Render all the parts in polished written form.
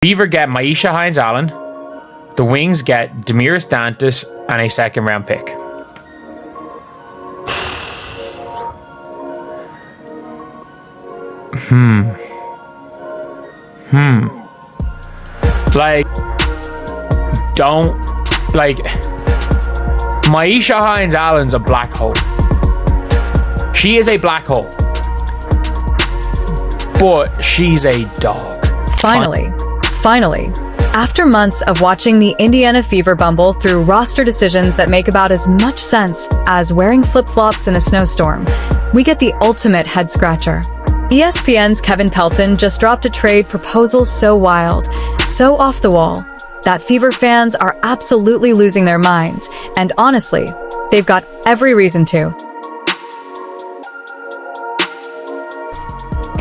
Fever get Maisha Hines-Allen. The Wings get Damiris Dantas and a second round pick. Like, Maisha Hines-Allen's a black hole. She is a black hole. But she's a dog. Finally, after months of watching the Indiana Fever bumble through roster decisions that make about as much sense as wearing flip-flops in a snowstorm, we get the ultimate head-scratcher. ESPN's Kevin Pelton just dropped a trade proposal so wild, so off the wall, that Fever fans are absolutely losing their minds, and honestly, they've got every reason to.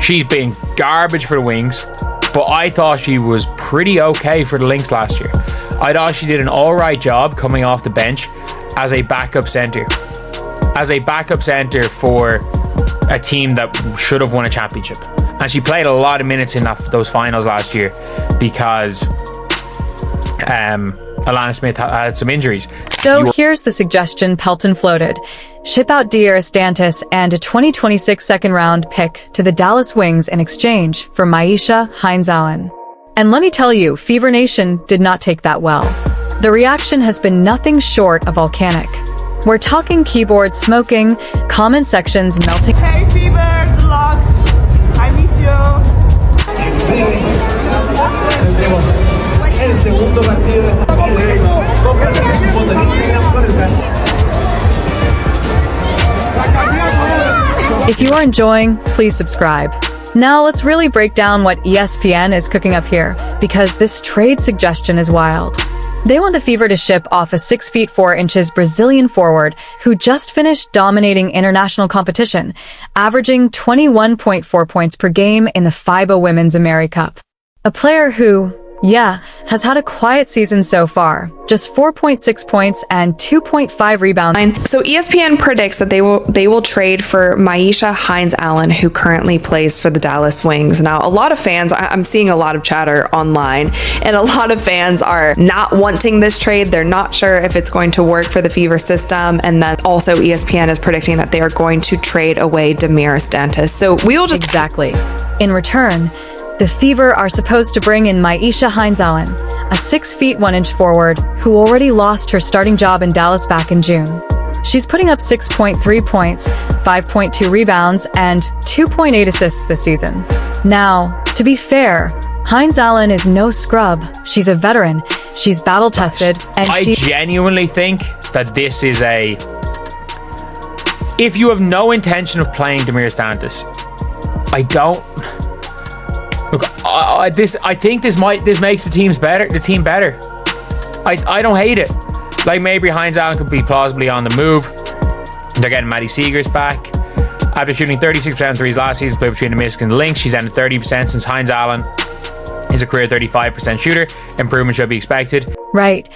She's been garbage for the Wings, but I thought she was pretty okay for the Lynx last year. I thought she did an alright job coming off the bench as a backup center. As a backup center for a team that should have won a championship. And she played a lot of minutes in those finals last year because Alana Smith had some injuries. So here's the suggestion Pelton floated. Ship out Damiris Dantas and a 2026 second-round pick to the Dallas Wings in exchange for Maisha Hines-Allen. And let me tell you, Fever Nation did not take that well. The reaction has been nothing short of volcanic. We're talking keyboard smoking, comment sections melting. Hey Fever, good luck. I miss you. If you are enjoying, please subscribe. Now let's really break down what ESPN is cooking up here, because this trade suggestion is wild. They want the Fever to ship off a 6'4" Brazilian forward who just finished dominating international competition, averaging 21.4 points per game in the FIBA Women's AmeriCup. A player who, has had a quiet season so far, just 4.6 points and 2.5 rebounds. So ESPN predicts that they will trade for Maisha Hines-Allen, who currently plays for the Dallas Wings. Now, a lot of fans, I'm seeing a lot of chatter online, and a lot of fans are not wanting this trade. They're not sure if it's going to work for the Fever system. And then also ESPN is predicting that they are going to trade away Damiris Dantas. So we will just... Exactly. In return, the Fever are supposed to bring in Maisha Hines-Allen, a 6'1" forward who already lost her starting job in Dallas back in June. She's putting up 6.3 points, 5.2 rebounds, and 2.8 assists this season. Now, to be fair, Hines-Allen is no scrub. She's a veteran. She's battle-tested, and I genuinely think that this is if you have no intention of playing Damiris Dantas, Look, I think this makes the team better. I don't hate it. Like, maybe Hines-Allen could be plausibly on the move. They're getting Maddie Seegers back. After shooting 36% threes last season, split between the Mystics and the Lynx, she's ended 30% since Hines-Allen is a career 35% shooter. Improvement should be expected. Right.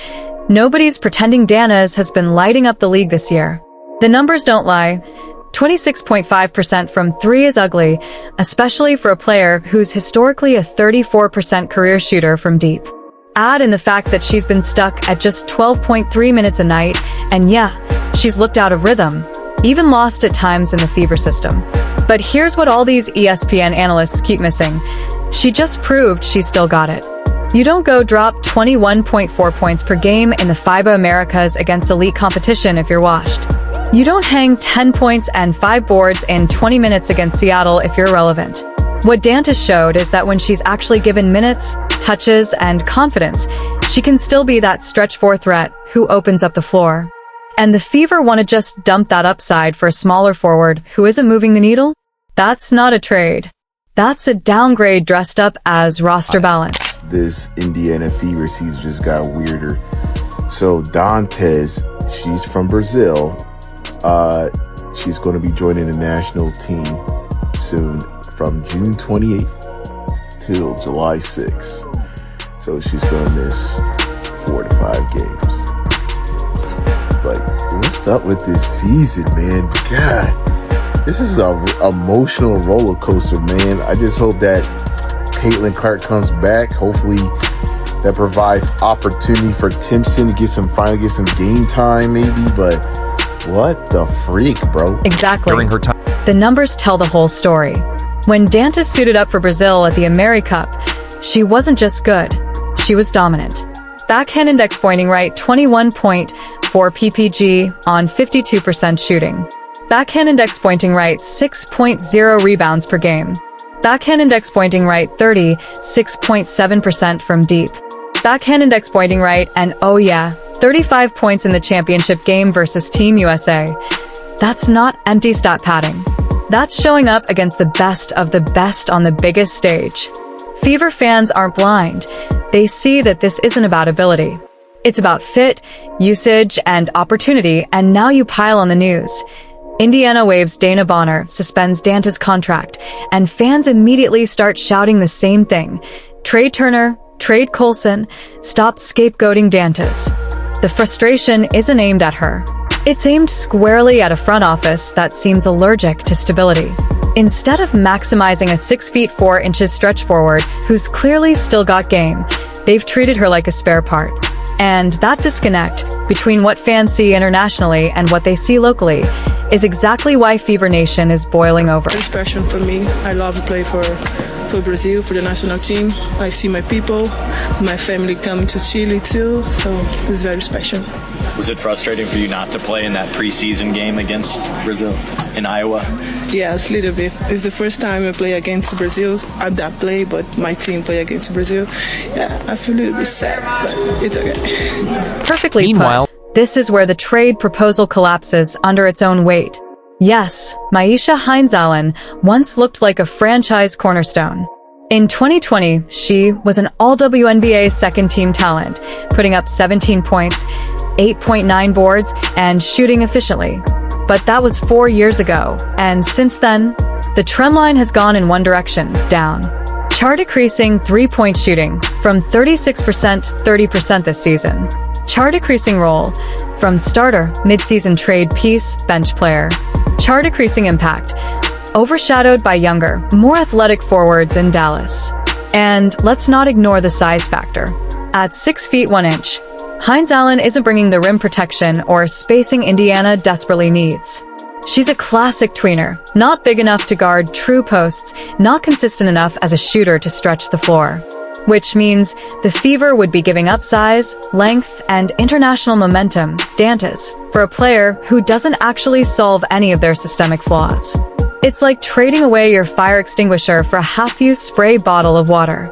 Nobody's pretending Dantas has been lighting up the league this year. The numbers don't lie. 26.5% from three is ugly, especially for a player who's historically a 34% career shooter from deep. Add in the fact that she's been stuck at just 12.3 minutes a night, and she's looked out of rhythm, even lost at times in the Fever system. But here's what all these ESPN analysts keep missing. She just proved she's still got it. You don't go drop 21.4 points per game in the FIBA Americas against elite competition if you're washed. You don't hang 10 points and 5 boards in 20 minutes against Seattle if you're relevant. What Dantas showed is that when she's actually given minutes, touches, and confidence, she can still be that stretch 4 threat who opens up the floor. And the Fever want to just dump that upside for a smaller forward who isn't moving the needle? That's not a trade. That's a downgrade dressed up as roster balance. This Indiana Fever season just got weirder. So Dantas, she's from Brazil. She's going to be joining the national team soon from June 28th till July 6th. So she's going to miss 4 to 5 games. Like, what's up with this season, man? God, this is an emotional roller coaster, man. I just hope that Caitlin Clark comes back. Hopefully that provides opportunity for Timpson to finally get some game time maybe, but what the freak, bro? Exactly. During her time. The numbers tell the whole story. When Dantas suited up for Brazil at the AmeriCup, she wasn't just good, she was dominant. Backhand index pointing right 21.4 ppg on 52% shooting. Backhand index pointing right 6.0 rebounds per game. Backhand index pointing right 36.7% from deep. Backhand index pointing right and 35 points in the championship game versus Team USA. That's not empty stat padding. That's showing up against the best of the best on the biggest stage. Fever fans aren't blind. They see that this isn't about ability. It's about fit, usage, and opportunity, and now you pile on the news. Indiana Waves' Dana Bonner suspends Dantas' contract, and fans immediately start shouting the same thing. Trade Turner, trade Colson, stop scapegoating Dantas. The frustration isn't aimed at her. It's aimed squarely at a front office that seems allergic to stability. Instead of maximizing a 6 feet 4 inches stretch forward who's clearly still got game, they've treated her like a spare part. And that disconnect between what fans see internationally and what they see locally is exactly why Fever Nation is boiling over. It's passion for me. I love to play for Brazil, for the national team. I see my people, my family coming to Chile too, so it's very special. Was it frustrating for you not to play in that preseason game against Brazil in Iowa? Yes, a little bit. It's the first time I play against Brazil. I don't play, but my team play against Brazil. Yeah, I feel a little bit sad, but it's okay. Perfectly Meanwhile, put. This is where the trade proposal collapses under its own weight. Yes, Maisha Hines-Allen once looked like a franchise cornerstone. In 2020, she was an all-WNBA second-team talent, putting up 17 points, 8.9 boards, and shooting efficiently. But that was 4 years ago, and since then, the trend line has gone in one direction, down. Chart decreasing three-point shooting from 36% to 30% this season. Chart decreasing role from starter, mid-season trade piece, bench player. Chart decreasing impact, overshadowed by younger, more athletic forwards in Dallas. And let's not ignore the size factor. At 6 feet 1 inch, Hines-Allen isn't bringing the rim protection or spacing Indiana desperately needs. She's a classic tweener, not big enough to guard true posts, not consistent enough as a shooter to stretch the floor. Which means the Fever would be giving up size, length, and international momentum, Dantas, for a player who doesn't actually solve any of their systemic flaws. It's like trading away your fire extinguisher for a half-used spray bottle of water.